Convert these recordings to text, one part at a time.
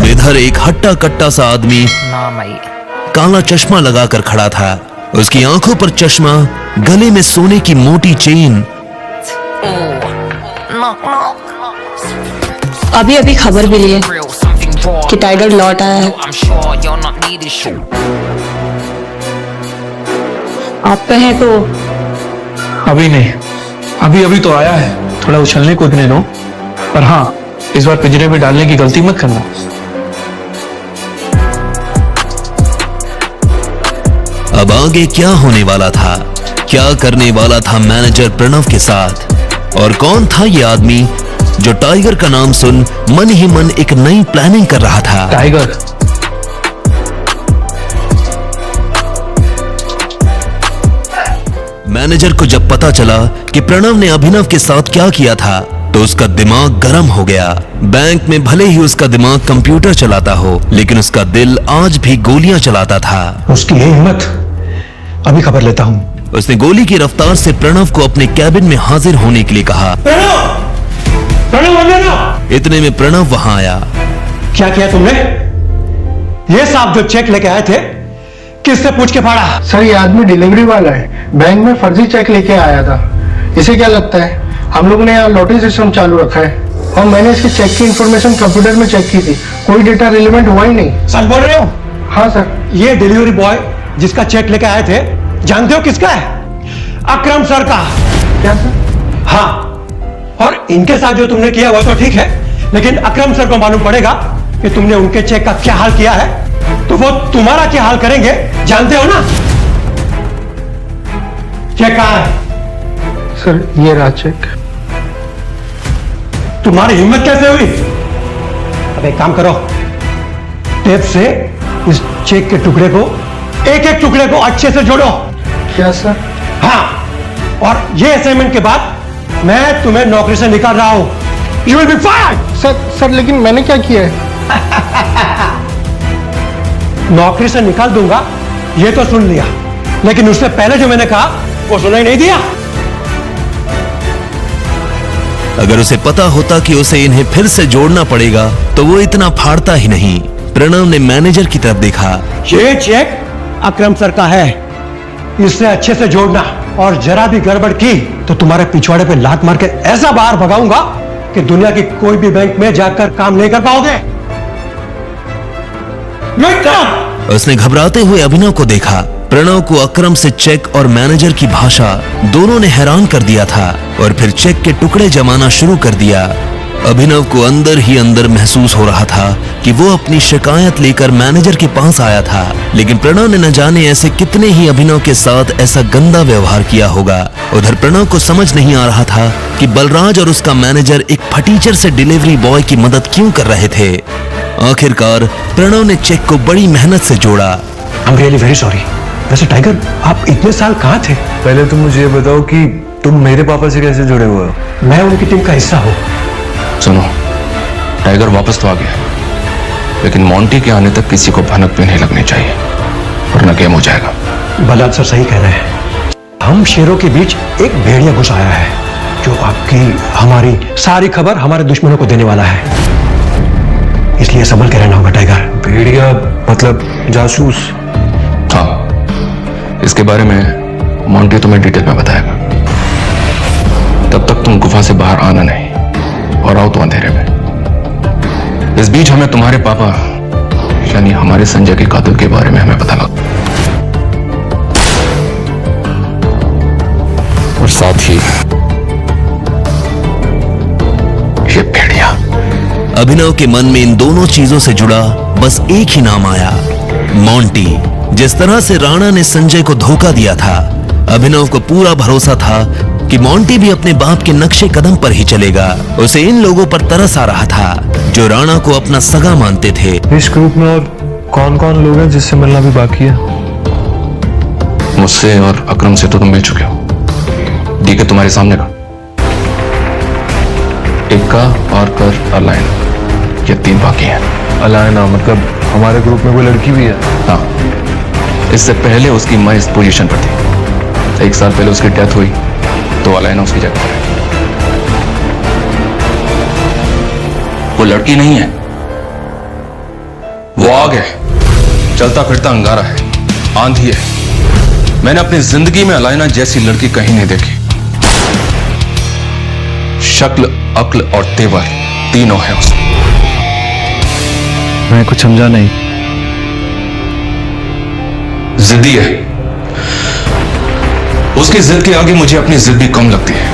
तब इधर एक हट्टा कट्टा सा आदमी काला चश्मा लगाकर खड़ा था। उसकी आंखों पर चश्मा, गले में सोने की मोटी चेन। अभी अभी खबर मिली है कि टाइगर लौट आया है। आप पे हैं तो अभी नहीं, अभी अभी तो आया है, थोड़ा उछलने कूदने दो। पर हाँ, इस बार पिंजरे में डालने की गलती मत करना। अब आगे क्या होने वाला था, क्या करने वाला था मैनेजर प्रणव के साथ, और कौन था ये आदमी जो टाइगर का नाम सुन मन ही मन एक नई प्लानिंग कर रहा था। टाइगर, मैनेजर को जब पता चला कि प्रणव ने अभिनव के साथ क्या किया था तो उसका दिमाग गर्म हो गया। बैंक में भले ही उसका दिमाग कंप्यूटर चलाता हो, लेकिन उसका दिल आज भी गोलियां चलाता था। उसकी ये हिम्मत, अभी खबर लेता हूँ। उसने गोली की रफ्तार से प्रणव को अपने कैबिन में हाजिर होने के लिए कहा। प्रणव, इतने में प्रणव वहां आया। क्या किया तुमने? ये साहब जो चेक लेके आए थे, किससे पूछ के फाड़ा? सर, ये आदमी डिलीवरी वाला है, बैंक में फर्जी चेक लेके आया था। इसे क्या लगता है? हम लोगों ने यहाँ लॉटरी सिस्टम चालू रखा है और मैंने इसके चेक की इंफॉर्मेशन कंप्यूटर में चेक की थी, कोई डेटा रिलेवेंट हुआ ही नहीं। सच बोल रहे हो? हाँ सर। ये डिलीवरी बॉय जिसका चेक लेके आए थे, जानते हो किसका है? अकरम सर का। क्या सर? हाँ, और इनके साथ जो तुमने किया वो तो ठीक है, लेकिन अकरम सर को मालूम पड़ेगा कि तुमने उनके चेक का क्या हाल किया है, तो वो तुम्हारा क्या हाल करेंगे, जानते हो ना? चेक कहाँ है? सर, ये रहा चेक। तुम्हारी हिम्मत कैसे हुई? अब एक काम करो, टेप से इस चेक के टुकड़े को, एक एक टुकड़े को अच्छे से जोड़ो। क्या सर? हाँ, और ये असाइनमेंट के बाद मैं तुम्हें नौकरी से निकाल रहा हूं। You will be fired. Sir, लेकिन मैंने क्या किया है? नौकरी से निकाल दूंगा ये तो सुन लिया, लेकिन उससे पहले जो मैंने कहा वो सुनाई नहीं दिया। अगर उसे पता होता कि उसे इन्हें फिर से जोड़ना पड़ेगा तो वो इतना फाड़ता ही नहीं। प्रणव ने मैनेजर की तरफ देखा। ये चेक अकरम सर का है, इसे अच्छे से जोड़ना, और जरा भी गड़बड़ की तो तुम्हारे पिछवाड़े पे लात मार के ऐसा बाहर भगाऊंगा कि दुनिया की कोई भी बैंक में जाकर काम नहीं कर पाओगे। उसने घबराते हुए अभिनव को देखा। प्रणव को अकरम से चेक और मैनेजर की भाषा दोनों ने हैरान कर दिया था, और फिर चेक के टुकड़े जमाना शुरू कर दिया। अभिनव को अंदर ही अंदर महसूस हो रहा था कि वो अपनी शिकायत लेकर मैनेजर के पास आया था, लेकिन प्रणव ने न जाने ऐसे कितने ही अभिनव के साथ ऐसा गंदा व्यवहार किया होगा। उधर प्रणव को समझ नहीं आ रहा था कि बलराज और उसका मैनेजर एक फटीचर से डिलीवरी बॉय की मदद क्यों कर रहे थे। आखिरकार प्रणव ने चेक को बड़ी मेहनत से जोड़ा। I'm really very sorry। वैसे टाइगर, आप इतने साल कहाँ थे? पहले तुम मुझे ये बताओ कि तुम मेरे पापा से कैसे जुड़े हुए हो? मैं उनकी टीम का हिस्सा हूँ। सुनो, टाइगर वापस तो आ गया, लेकिन मोंटी के आने तक किसी को भनक भी नहीं लगनी चाहिए, वरना गेम हो जाएगा। बलराज सर सही कह रहे हैं। हम शेरों के बीच एक भेड़िया घुस आया है, जो आपकी हमारी सारी खबर हमारे दुश्मनों को देने वाला है, इसलिए संभल के रहना होगा टाइगर। भेड़िया मतलब जासूस? हाँ, इसके बारे में मोंटी तुम्हें डिटेल में बताएगा। तब तक तुम गुफा से बाहर आना नहीं, और आओ तो अंधेरे में। इस बीच हमें तुम्हारे पापा यानी हमारे संजय के कातिल के बारे में हमें पता लगा, और साथ ही ये भेड़िया। अभिनव के मन में इन दोनों चीजों से जुड़ा बस एक ही नाम आया, मोंटी। जिस तरह से राणा ने संजय को धोखा दिया था, अभिनव को पूरा भरोसा था कि मोंटी भी अपने बाप के नक्शे कदम पर ही चलेगा। उसे इन लोगों पर तरस आ रहा था जो राणा को अपना सगा मानते थे। इस ग्रुप में और कौन कौन लोग हैं जिससे मिलना भी बाकी है? मुझसे और अकरम से तो तुम मिल चुके हो, डीके तुम्हारे सामने का, इक्का, पार्कर, अलाइन, ये 3 बाकी हैं। अलायना मतलब हमारे ग्रुप में कोई लड़की भी है? हाँ, इससे पहले उसकी माँ इस पोजीशन पर थी। 1 साल पहले उसकी डेथ हुई तो अलायना उसकी जगह पर है। वो लड़की नहीं है, आग है, चलता फिरता अंगारा है, आंधी है। मैंने अपनी जिंदगी में अलाइना जैसी लड़की कहीं नहीं देखी। शक्ल, अक्ल और तेवर तीनों है उसमें। मैं कुछ समझा नहीं। जिद्दी है। उसकी जिद के आगे मुझे अपनी जिद भी कम लगती है।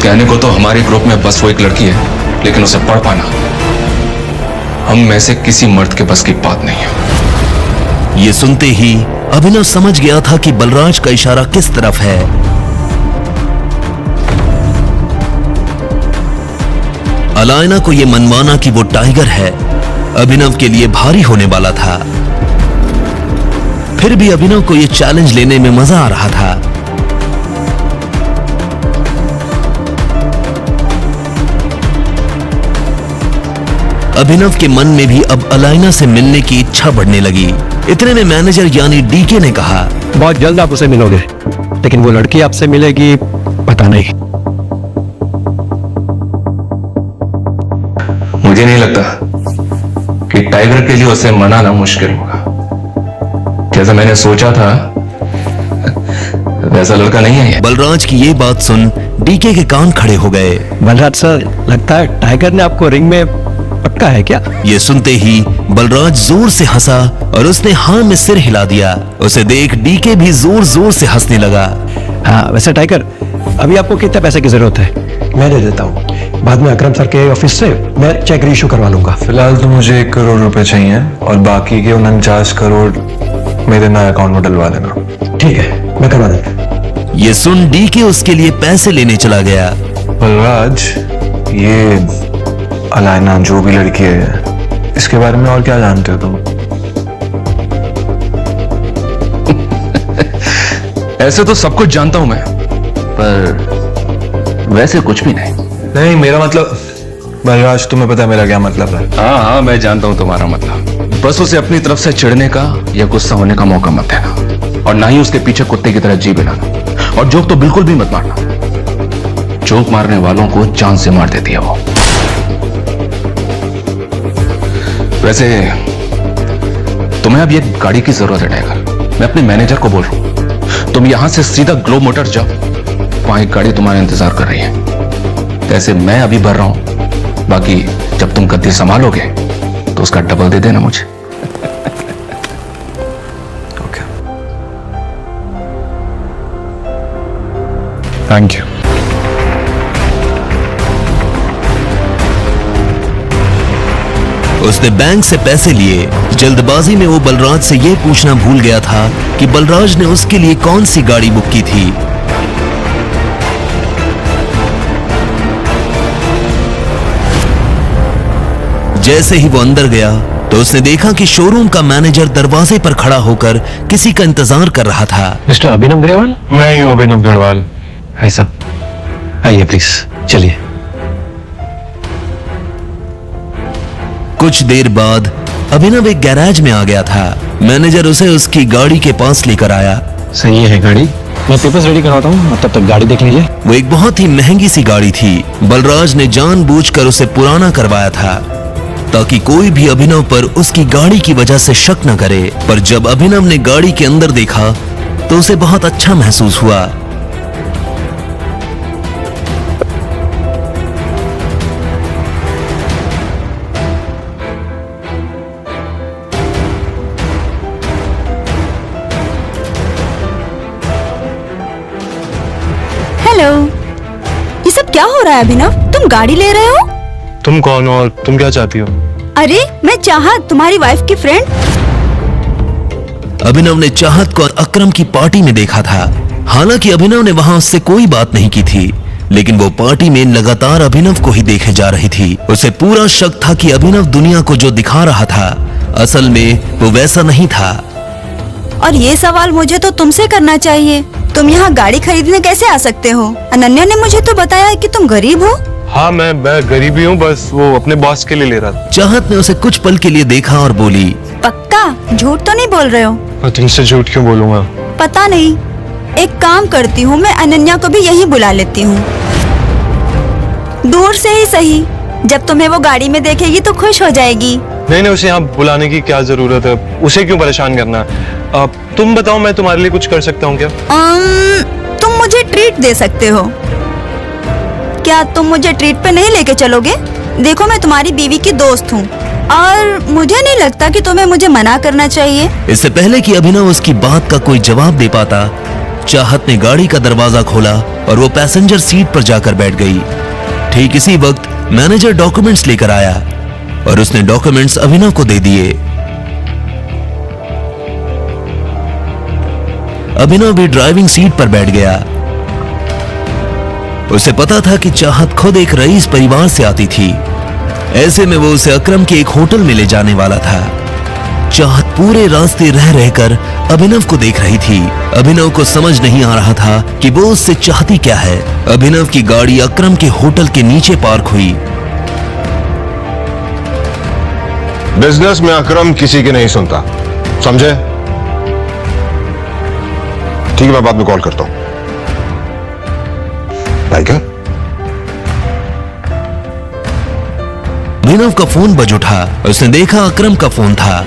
कहने को तो हमारे ग्रुप में बस वो एक लड़की है, लेकिन उसे पढ़ पाना हम में से किसी मर्द के बस की बात नहीं है। ये सुनते ही अभिनव समझ गया था कि बलराज का इशारा किस तरफ है। अलायना को यह मनवाना कि वो टाइगर है, अभिनव के लिए भारी होने वाला था। फिर भी अभिनव को यह चैलेंज लेने में मजा आ रहा था। अभिनव के मन में भी अब अलायना से मिलने की इच्छा बढ़ने लगी। इतने में मैनेजर यानी डीके ने कहा, बहुत जल्द आप उसे मिलोगे, लेकिन वो लड़की आपसे मिलेगी पता नहीं। मुझे नहीं लगता कि टाइगर के लिए उसे मनाना मुश्किल होगा। जैसा मैंने सोचा था वैसा लड़का नहीं है ये। बलराज की ये बात सुन डीके के कान खड़े हो गए। बलराज सर, लगता है टाइगर ने आपको रिंग में पक्का है क्या? ये सुनते ही बलराज जोर से हंसा और उसने हाँ में सिर हिला दिया। उसे देख डीके भी जोर जोर से हंसने लगा। हाँ, वैसे टाइगर, अभी आपको कितने पैसे की जरूरत है? मैं दे देता हूँ। बाद में अकरम सर के ऑफिस से मैं चेक रीइश्यू करवा लूंगा। फिलहाल तो मुझे 1 करोड़ रुपए चाहिए और बाकी के 49 करोड़ मेरे नए अकाउंट में डलवा देना। ठीक है, मैं करवा देता। ये सुन डीके उसके लिए पैसे लेने चला गया। बलराज, ये अलायना जो भी लड़की है, इसके बारे में और क्या जानते हो तुम? ऐसे तो सब कुछ जानता हूं मैं, पर वैसे कुछ भी नहीं। नहीं, मेरा मतलब बलराज, तुम्हें पता है मेरा क्या मतलब है? हाँ, मैं जानता हूं तुम्हारा मतलब। बस उसे अपनी तरफ से चिढ़ने का या गुस्सा होने का मौका मत देना, और ना ही उसके पीछे कुत्ते की तरह जी बनाना। और जोक तो बिल्कुल भी मत मारना। जोक मारने वालों को जान से मार देती है वो। वैसे तुम्हें अब एक गाड़ी की जरूरत है टाइगर। मैं अपने मैनेजर को बोल रहा हूं, तुम यहां से सीधा ग्लोब मोटर जाओ, वहां एक गाड़ी तुम्हारा इंतजार कर रही है। ऐसे मैं अभी भर रहा हूं, बाकी जब तुम गद्दी संभालोगे तो उसका डबल दे देना मुझे। Okay, thank you. उसने बैंक से पैसे लिए। जल्दबाजी में वो बलराज से ये पूछना भूल गया था कि बलराज ने उसके लिए कौन सी गाड़ी बुक की थी। जैसे ही वो अंदर गया तो उसने देखा कि शोरूम का मैनेजर दरवाजे पर खड़ा होकर किसी का इंतजार कर रहा था। मिस्टर अभिनव ग्रेवाल? मैं ही हूँ अभिनव गढ़वाल। है साहब, आइए प्लीज, चलिए। कुछ देर बाद अभिनव एक गैराज में आ गया था। मैनेजर उसे उसकी गाड़ी के पास लेकर आया। सही है गाड़ी, मैं पेपर्स रेडी करवाता हूँ, तब तक गाड़ी देख लीजिए। वो एक बहुत ही महंगी सी गाड़ी थी। बलराज ने जानबूझकर उसे पुराना करवाया था ताकि कोई भी अभिनव पर उसकी गाड़ी की वजह से शक न करे। पर जब अभिनव ने गाड़ी के अंदर देखा तो उसे बहुत अच्छा महसूस हुआ। हेलो, ये सब क्या हो रहा है अभिनव? तुम गाड़ी ले रहे हो? तुम कौन हो और तुम क्या चाहती हो? अरे मैं चाहत, तुम्हारी वाइफ की फ्रेंड। अभिनव ने चाहत को अकरम की पार्टी में देखा था। हालांकि अभिनव ने वहां उससे कोई बात नहीं की थी, लेकिन वो पार्टी में लगातार अभिनव को ही देखे जा रही थी। उसे पूरा शक था कि अभिनव दुनिया को जो दिखा रहा था असल में वो वैसा नहीं था। और ये सवाल मुझे तो तुमसे करना चाहिए, तुम यहाँ गाड़ी खरीदने कैसे आ सकते हो? अनन्या ने मुझे तो बताया कि तुम गरीब हो। हाँ, मैं गरीब ही हूँ, बस वो अपने बॉस के लिए ले रहा था। चाहत ने उसे कुछ पल के लिए देखा और बोली, पक्का झूठ तो नहीं बोल रहे हो? मैं तुमसे झूठ क्यों बोलूंगा? पता नहीं, एक काम करती हूँ, मैं अनन्या को भी यहीं बुला लेती हूँ। दूर से ही सही, जब तुम्हें वो गाड़ी में देखेगी तो खुश हो जाएगी। नहीं नहीं, उसे यहाँ बुलाने की क्या जरूरत है? उसे क्यों परेशान करना है? तुम बताओ, मैं तुम्हारे लिए कुछ कर सकता हूँ क्या? तुम मुझे ट्रीट दे सकते हो। क्या तुम मुझे ट्रीट पे नहीं लेके चलोगे? देखो, मैं तुम्हारी बीवी की दोस्त हूँ और मुझे नहीं लगता कि तुम्हें मुझे मना करना चाहिए। इससे पहले कि अभिनव उसकी बात का कोई जवाब दे पाता, चाहत ने गाड़ी का दरवाजा खोला और वो पैसेंजर सीट पर जाकर बैठ गई। ठीक इसी वक्त मैनेजर डॉक्यूमेंट्स लेकर आया और उसने डॉक्यूमेंट्स अभिनव को दे दिए। अभिनव भी ड्राइविंग सीट पर बैठ गया। उसे पता था कि चाहत खुद एक रईस परिवार से आती थी, ऐसे में वो उसे अकरम के एक होटल में ले जाने वाला था। चाहत पूरे रास्ते रह रहकर अभिनव को देख रही थी। अभिनव को समझ नहीं आ रहा था कि वो उससे चाहती क्या है। अभिनव की गाड़ी अकरम के होटल के नीचे पार्क हुई। बिजनेस में अकरम किसी की नहीं सुनता, समझे? ठीक है, मैं बाद में कॉल करता हूं। टाइगर, अभिनव का फोन बज उठा। उसने देखा अकरम का फोन था।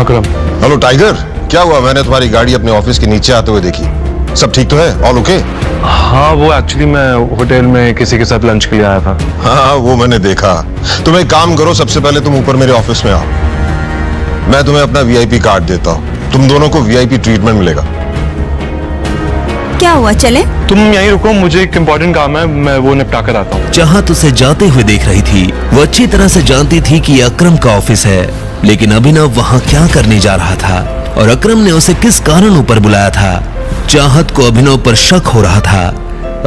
अकरम, हेलो टाइगर, क्या हुआ? मैंने तुम्हारी गाड़ी अपने ऑफिस के नीचे आते हुए देखी। सब ठीक तो है? All okay? हाँ, वो एक्चुअली मैं होटल में किसी के साथ लंच के लिए आया था। हाँ, वो मैंने देखा। तुम एक काम करो, सबसे पहले तुम ऊपर मेरे ऑफिस में आओ, मैं तुम्हें अपना वीआईपी कार्ड देता हूँ। तुम दोनों को वीआईपी ट्रीटमेंट मिलेगा। क्या हुआ, चले? तुम यहीं रुको, मुझे एक इम्पोर्टेंट काम है, मैं वो निपटा कर आता हूँ। चाहत उसे जाते हुए देख रही थी। वो अच्छी तरह से जानती थी कि यह अकरम का ऑफिस है, लेकिन अभिनव वहां क्या करने जा रहा था और अकरम ने उसे किस कारण ऊपर बुलाया था। चाहत को अभिनव पर शक हो रहा था।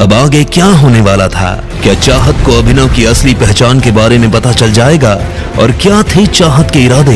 अब आगे क्या होने वाला था? क्या चाहत को अभिनव की असली पहचान के बारे में पता चल जाएगा और क्या थे चाहत के इरादे?